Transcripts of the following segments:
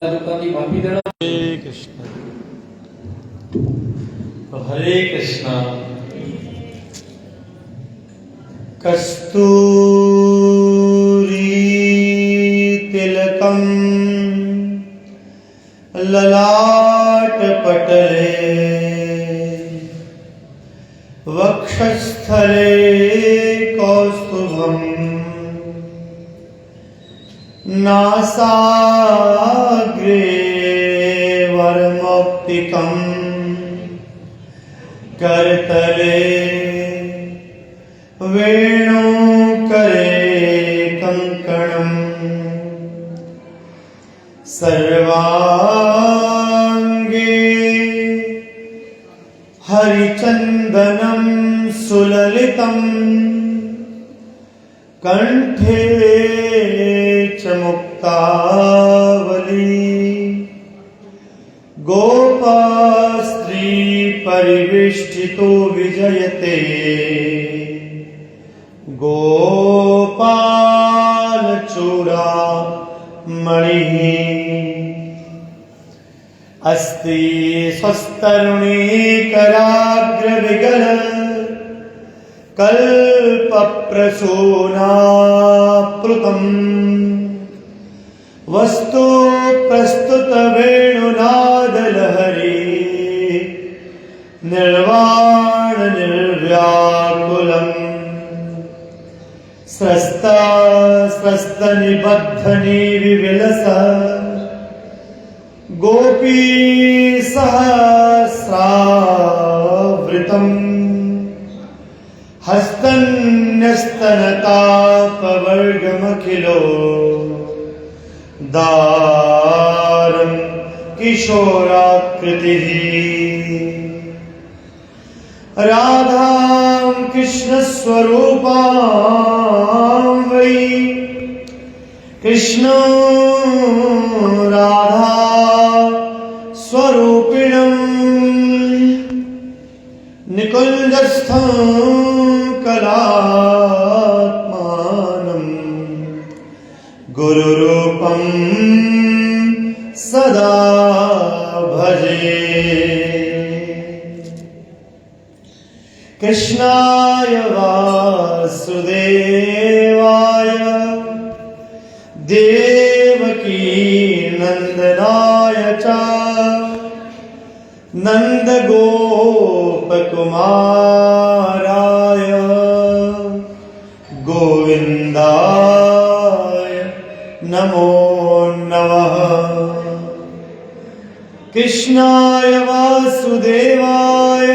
की माफी देना। हरे कृष्ण। तो हरे कृष्णा। कस्तूरी तिलकम ललाट पटले वक्षस्थले कौस्तुभम नासाग्रे वरमौक्तिकं करतले वेणुकरे कंकणं सर्वांगे हरिचंदनं सुललितं कंठे च मुक्तावली गोपास्त्री परिवेष्टितो विजयते गोपालचूडामणिः अस्ति स्वस्तरुणी कराग्रविगल कल्पप्रसूनाप्लुतम् वस्तु प्रस्तुत वेणुनादलहरी निर्वाण निर्व्याकुलम् स्रस्त निबद्धनी विविलस गोपी सहस्रावृतम् हस्तन्यस्तनतापवर्गमखिलो दारं किशोराकृतिः राधां कृष्णस्वरूपां वै कृष्ण राधा स्वरूपिणं निकुञ्जस्थं कलात्मानं गुरुरूपं सदा भजे। कृष्णाय वासुदेवाय देवकी नंदनाय च नंदगोपकुमाराय गोविन्दाय नमो नमः। कृष्णाय वासुदेवाय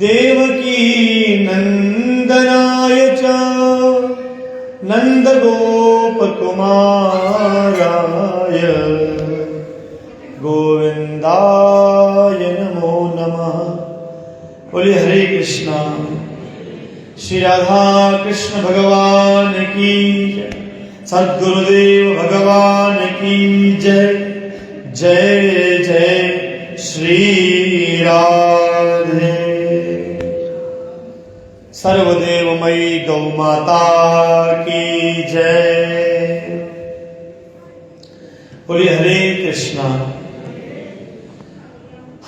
देवकी नंदनाय च नंदगोपकुमाराय गोविन्दाय नमो नमः। बोले हरे कृष्णा। श्री राधा कृष्ण भगवान की जय। सद्गुरुदेव भगवान की जय। जय जय श्री राधे। सर्वदेवमयी गौ माता की जय। बोलिए हरे कृष्णा।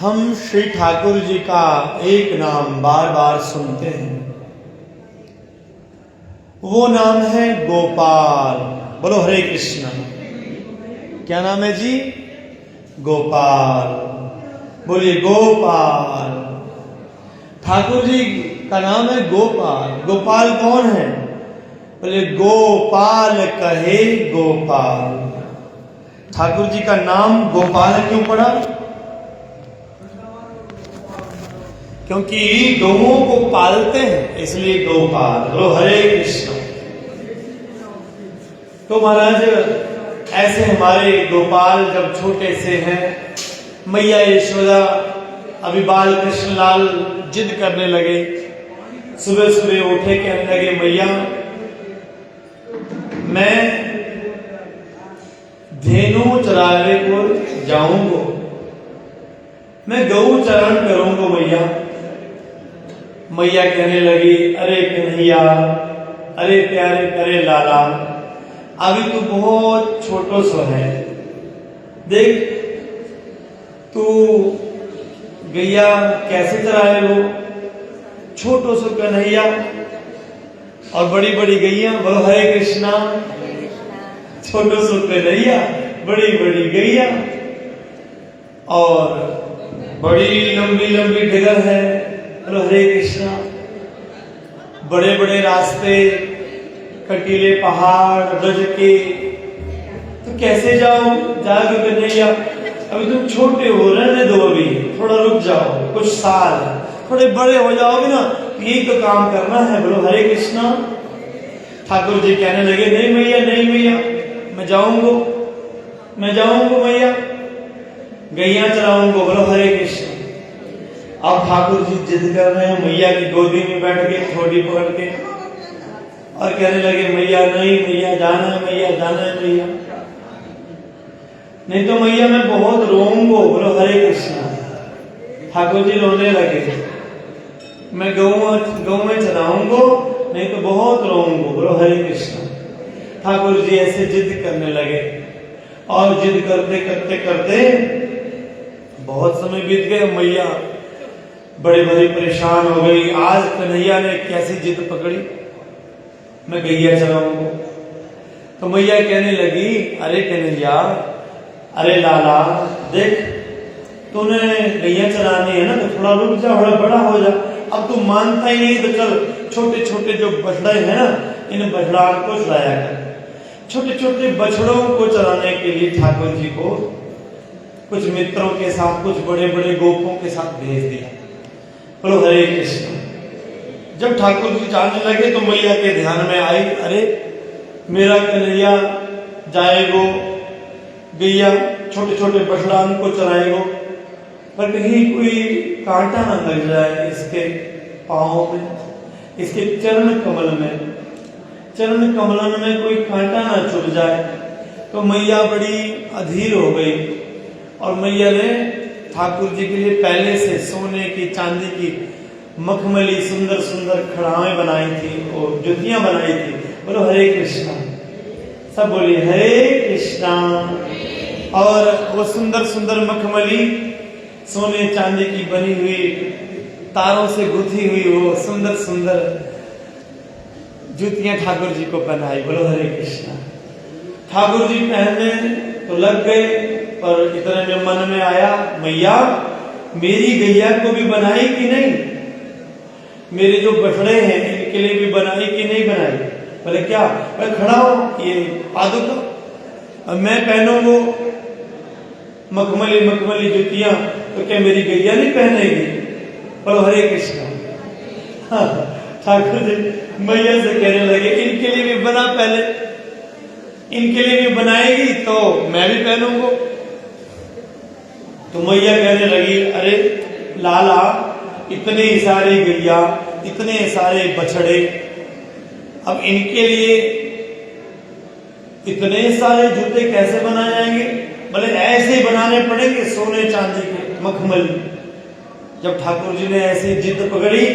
हम श्री ठाकुर जी का एक नाम बार बार सुनते हैं, वो नाम है गोपाल। बोलो हरे कृष्णा। क्या नाम है जी? गोपाल। बोलिए गोपाल। ठाकुर जी का नाम है गोपाल। गोपाल कौन है? बोले गोपाल कहे गोपाल। ठाकुर जी का नाम गोपाल क्यों पड़ा? क्योंकि गौओं को पालते हैं, इसलिए गोपाल। बोलो हरे कृष्ण। तो महाराज ऐसे हमारे गोपाल जब छोटे से हैं, मैया यशोदा अभी बाल कृष्ण लाल जिद करने लगे। सुबह सुबह उठे कहने लगे, मैया मैं धेनु चराने को जाऊंगा, मैं गौ चरण करूंगा मैया। मैया कहने लगी, अरे कन्हैया, अरे प्यारे करे लाला, अभी तू बहुत छोटो सो है, देख तू गैया कैसे चराए वो, छोटो सो कन्हैया और बड़ी बड़ी गैया। बोलो हरे कृष्णा। छोटो सो कन्हैया, बड़ी बड़ी गैया और बड़ी लंबी लंबी डगर है। बोलो हरे कृष्णा। बड़े बड़े रास्ते, कटीले पहाड़, ब्रज के, तो कैसे जाओ जाओगे कन्हैया? अभी तुम छोटे हो, रहने दो, अभी थोड़ा रुक जाओ, कुछ साल, थोड़े बड़े हो जाओगे ना, यही तो काम करना है। बोलो हरे कृष्णा। ठाकुर जी कहने लगे नहीं मैया, नहीं मैया, मैं जाऊंगा, मैं जाऊंगा मैया, गैया चलाऊंगा। बोलो हरे कृष्ण। अब ठाकुर जी जिद कर रहे हैं, मैया की गोदी में बैठ के थोड़ी पकड़ के और कहने लगे मैया नहीं, मैया जाना है, मैया जाना है, मैया नहीं तो मैया मैं बहुत रोऊंगा। बोलो हरे कृष्ण। ठाकुर जी रोने लगे, मैं गौ में चलाऊंगा, नहीं तो बहुत रोऊंगा। बोलो हरे कृष्ण। ठाकुर जी ऐसे जिद करने लगे और जिद करते करते करते बहुत समय बीत गए। मैया बड़े बड़ी परेशान हो गई। आज कन्हैया ने कैसी जिद पकड़ी, मैं गैया चलाऊंगा। तो मैया कहने लगी अरे कन्हैया, अरे लाला, देख तूने गैया चलानी है ना, तो थोड़ा रुक जा, थोड़ा बड़ा हो जा। अब तू मानता ही नहीं तो चल छोटे छोटे जो बछड़े हैं ना, इन बछड़ा को चलाया कर। छोटे छोटे बछड़ों को चलाने के लिए ठाकुर जी को कुछ मित्रों के साथ, कुछ बड़े बड़े गोपों के साथ भेज दिया। बोलो हरे कृष्ण। जब ठाकुर जी जाने लगे तो मैया के ध्यान में आई, अरे मेरा कन्हैया जाएगो गैया, छोटे छोटे बछड़ान को चलाएगो, पर कहीं कोई कांटा ना लग जाए इसके पांव में, इसके चरण कमल में, चरण कमलन में कोई कांटा ना चुभ जाए। तो मैया बड़ी अधीर हो गई और मैया ने ठाकुर जी के लिए पहले से सोने की, चांदी की, मखमली सुंदर सुंदर खड़ावें बनाई थी और जुतियां बनाई थी। बोलो हरे कृष्णा। सब बोलिए हरे कृष्णा। और वो सुंदर सुंदर मखमली सोने चांदी की बनी हुई, तारों से गुथी हुई वो सुंदर सुंदर जूतियां ठाकुर जी को पहनाई। बोलो हरे कृष्णा। ठाकुर जी पहनने तो लग गए, पर इतने में मन में आया, मैया मेरी गैया को भी बनाई कि नहीं, मेरे जो बछड़े हैं इनके लिए भी बनाई कि नहीं बनाई? बोले क्या? बोले खड़ा हो, ये पादुका अब मैं पहनूंगा मखमली मखमली जुतियां, तो क्या मेरी गैया नहीं पहनेगी? बोलो हरे कृष्णा। हाँ, ठाकुर जी मैया से कहने लगे इनके लिए भी बना, पहले इनके लिए भी बनाएगी तो मैं भी पहनूंगा। तो मैया कहने लगी अरे लाला, इतने सारे गैया, इतने सारे बछड़े, अब इनके लिए इतने सारे जूते कैसे बनाए जाएंगे? बोले ऐसे ही बनाने पड़ेंगे, सोने चांदी के, मखमली। जब ठाकुर जी ने ऐसी जिद पकड़ी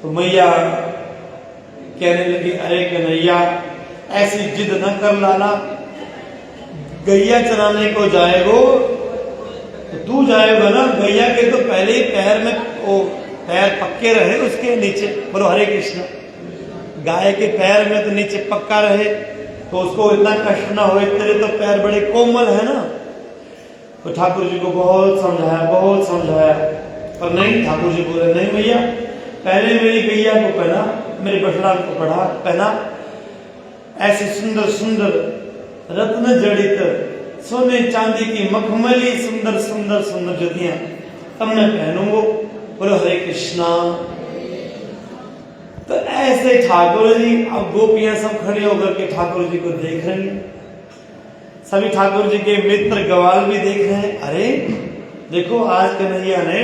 तो मैया कहने लगी अरे कन्हैया ऐसी जिद न कर लाला, गैया चराने को जाएगो तो तू जाएगा ना, गैया के तो पहले ही पैर में वो पैर पक्के रहे उसके नीचे। बोलो हरे कृष्ण। गाय के पैर में तो नीचे पक्का रहे तो उसको इतना कष्ट ना हो, तेरे तो पैर बड़े कोमल है ना। तो ठाकुर जी को बहुत समझाया, पर नहीं, ठाकुर जी बोले नहीं भैया, पहले मेरी गैया को पहना, मेरे बछड़ान को पहना, ऐसी सुंदर सुंदर रत्न जड़ित सोने चांदी की मखमली सुंदर सुंदर सुंदर जुतियां तब मैं पहनूंगा। बोलो हरे कृष्णा। तो ऐसे ठाकुर जी, अब गोपियां सब खड़े होकर के ठाकुर जी को देख रही हैं, सभी ठाकुर जी के मित्र गवाल भी देख रहे हैं। अरे देखो आज कन्हैया ने,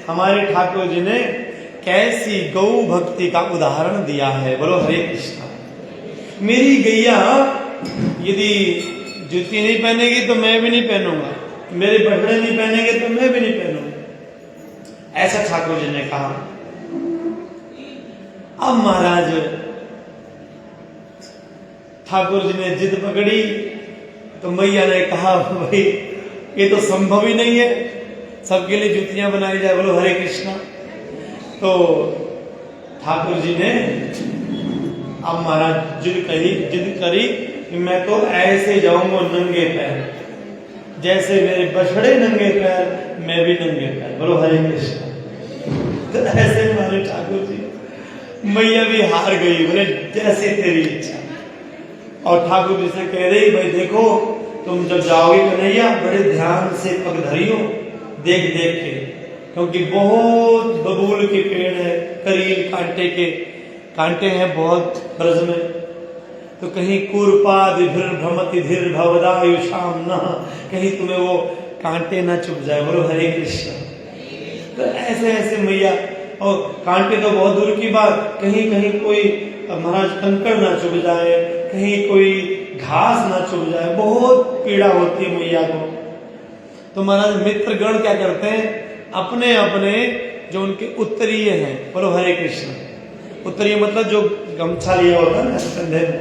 हमारे ठाकुर जी ने कैसी गौ भक्ति का उदाहरण दिया है। बोलो हरे कृष्णा। मेरी गैया यदि जूती नहीं पहनेगी तो मैं भी नहीं पहनूंगा, मेरे बछड़े नहीं पहनेंगे तो मैं भी नहीं पहनूंगा, ऐसा ठाकुर जी ने कहा। अब महाराज ठाकुर जी ने जिद पकड़ी तो मैया ने कहा भाई ये तो संभव ही नहीं है, सबके लिए जूतियां बनाई जाए, बोलो हरे कृष्णा। तो ठाकुर जी ने अब महाराज जिद करी कि मैं तो ऐसे जाऊंगा नंगे पैर, जैसे मेरे बछड़े नंगे पैर मैं भी नंगे पैर, बोलो हरे कृष्णा। तो ऐसे हमारे ठाकुर जी, मैया भी हार गई, बोले जैसे तेरी इच्छा। और ठाकुर जी से कह रही भाई देखो तुम जब जाओगे कन्हैया बड़े ध्यान से पग धरियो, देख देख के, क्योंकि बहुत बबूल के पेड़ है, करील कांटे हैं बहुत ब्रज में, तो कहीं कूरपाद भ्रमति धीर भवदायुषाम न, कहीं तुम्हें वो कांटे ना चुभ जाए, बोलो हरे कृष्ण। तो ऐसे ऐसे मैया, और कांटे तो बहुत दूर की बात, कहीं कहीं कोई महाराज कंकड़ ना चुभ जाए, कहीं कोई घास ना चुभ जाए, बहुत पीड़ा होती है मैया को। तो महाराज मित्रगण क्या करते हैं, अपने अपने जो उनके उत्तरीय हैं, बोलो हरे कृष्ण। उत्तरीय मतलब जो गमछा लिया होता है ना कंधे में,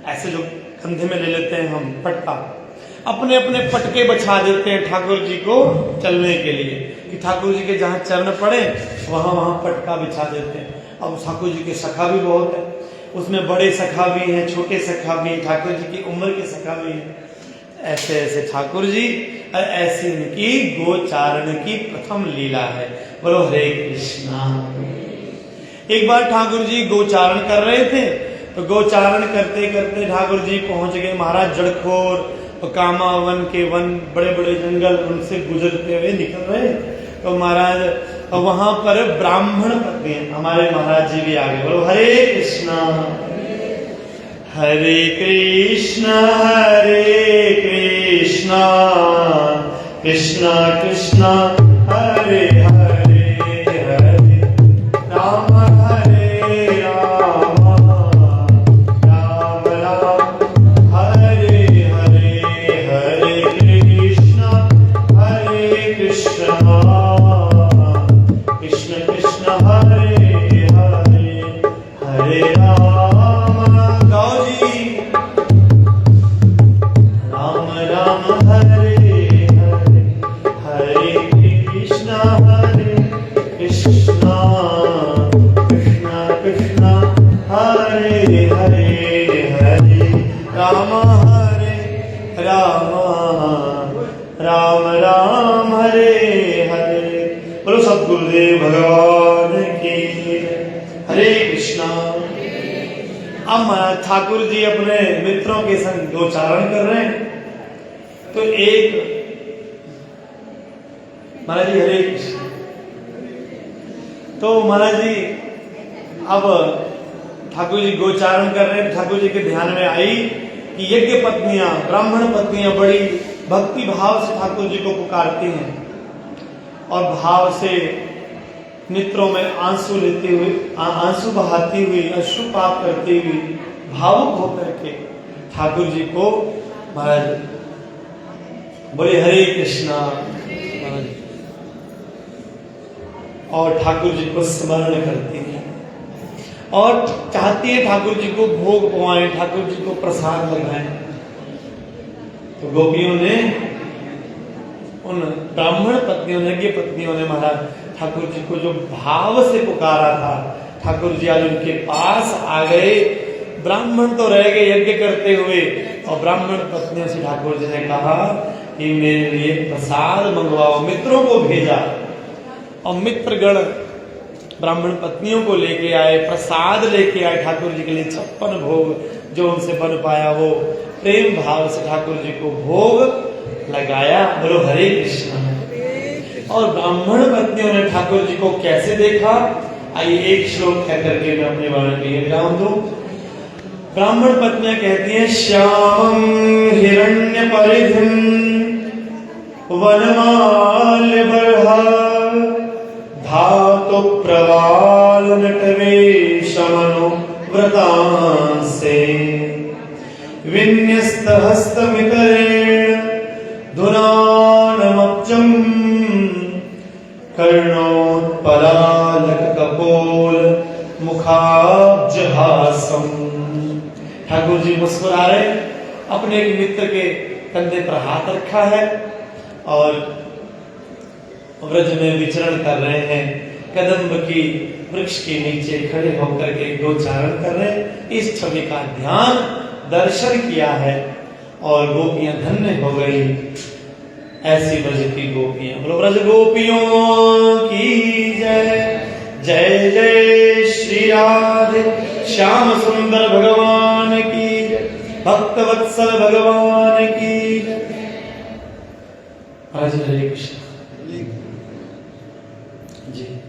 ऐसे जो कंधे में ले लेते हैं हम पटका, अपने अपने पटके बछा देते हैं ठाकुर जी को चलने के लिए, कि ठाकुर जी के जहाँ चरण पड़े वहां वहां पटका बिछा देते हैं। अब ठाकुर जी के सखा भी बहुत है, उसमें बड़े सखा भी हैं, छोटे सखा भी हैं, ठाकुर जी की उम्र के सखा भी हैं। ऐसे ऐसे ठाकुर जी, ऐसी इनकी गोचारण की प्रथम लीला है, बोलो हरे कृष्णा। एक बार ठाकुर जी गोचारण कर रहे थे, तो गोचारण करते करते ठाकुर जी पहुंच गए महाराज जड़खोर और कामा वन के वन, बड़े बड़े जंगल, उनसे गुजरते हुए निकल रहे। तो महाराज वहां पर ब्राह्मण पत्नी, हमारे महाराज जी भी आ गए, बोलो हरे कृष्णा। हरे कृष्णा कृष्णा कृष्णा हरे हरे, हरे राम हरे राम, राम राम हरे हरे, हरे कृष्णा कृष्ण कृष्ण हरे हरे, हरे राम। गाओ जी, राम राम हरे हरे, हरे कृष्णा कृष्ण कृष्ण हरे हरे, हरे राम राम राम हरे हरे। बोलो सद्गुरुदेव भगवान की हरे कृष्णा। अब महाराज ठाकुर जी अपने मित्रों के संग गोचारण कर रहे हैं, तो एक महाराज जी हरे कृष्ण, तो महाराज जी अब ठाकुर जी गोचारण कर रहे हैं, ठाकुर जी के ध्यान में आई कि यज्ञ पत्नियां, ब्राह्मण पत्नियां बड़ी भक्ति भाव से ठाकुर जी को पुकारती हैं और भाव से नेत्रों में आंसू लेते हुए, आंसू बहाती हुई, अश्रुपात करती हुई, भावुक होकर के ठाकुर जी को महाराज बोले हरे कृष्णा और ठाकुर जी को स्मरण करती है और चाहती है ठाकुर जी को भोग पवाएं, ठाकुर जी को प्रसाद लगाएं। तो गोपियों ने, उन ब्राह्मण पत्नियों ने, यज्ञ पत्नियों ने महाराज ठाकुर जी को जो भाव से पुकारा था, ठाकुर जी आज उनके पास आ गए। ब्राह्मण तो रह गए यज्ञ करते हुए, और ब्राह्मण पत्नियों से ठाकुर जी ने कहा कि मेरे लिए प्रसाद मंगवाओ। मित्रों को भेजा और मित्रगण ब्राह्मण पत्नियों को लेके आए, प्रसाद लेके आए ठाकुर जी के लिए। 56 भोग जो उनसे बन पाया वो प्रेम भाव से ठाकुर जी को भोग लगाया। बोलो हरे कृष्ण। और ब्राह्मण पत्नियों ने ठाकुर जी को कैसे देखा, आइए एक श्लोक कह करके मैं अपने वर्णन के विराम दूं। ब्राह्मण पत्नियां कहती हैं, श्यामं हिरण्य परिधिम वनमाल बरहा धातु प्रवाल नटवेशमनो व्रतांसे विन्यस्त हस्तमितरेण धुनानमब्जम् कर्णोत्पलालक कपोल मुखाब्जहासम्। ठाकुर जी मुस्कुरा रहे, अपने एक मित्र के कंधे पर हाथ रखा है और व्रज में विचरण कर रहे हैं। कदम्ब की वृक्ष के नीचे खड़े होकर के गोचारण कर रहे हैं। इस छवि का ध्यान दर्शन किया है और गोपियां धन्य हो गई। ऐसी ब्रज की गोपियां, बोलो ब्रज गोपियों की जय। जय जय श्री राधे श्याम सुंदर भगवान की जय, भक्त वत्सल भगवान की जय। हरे कृष्ण जी।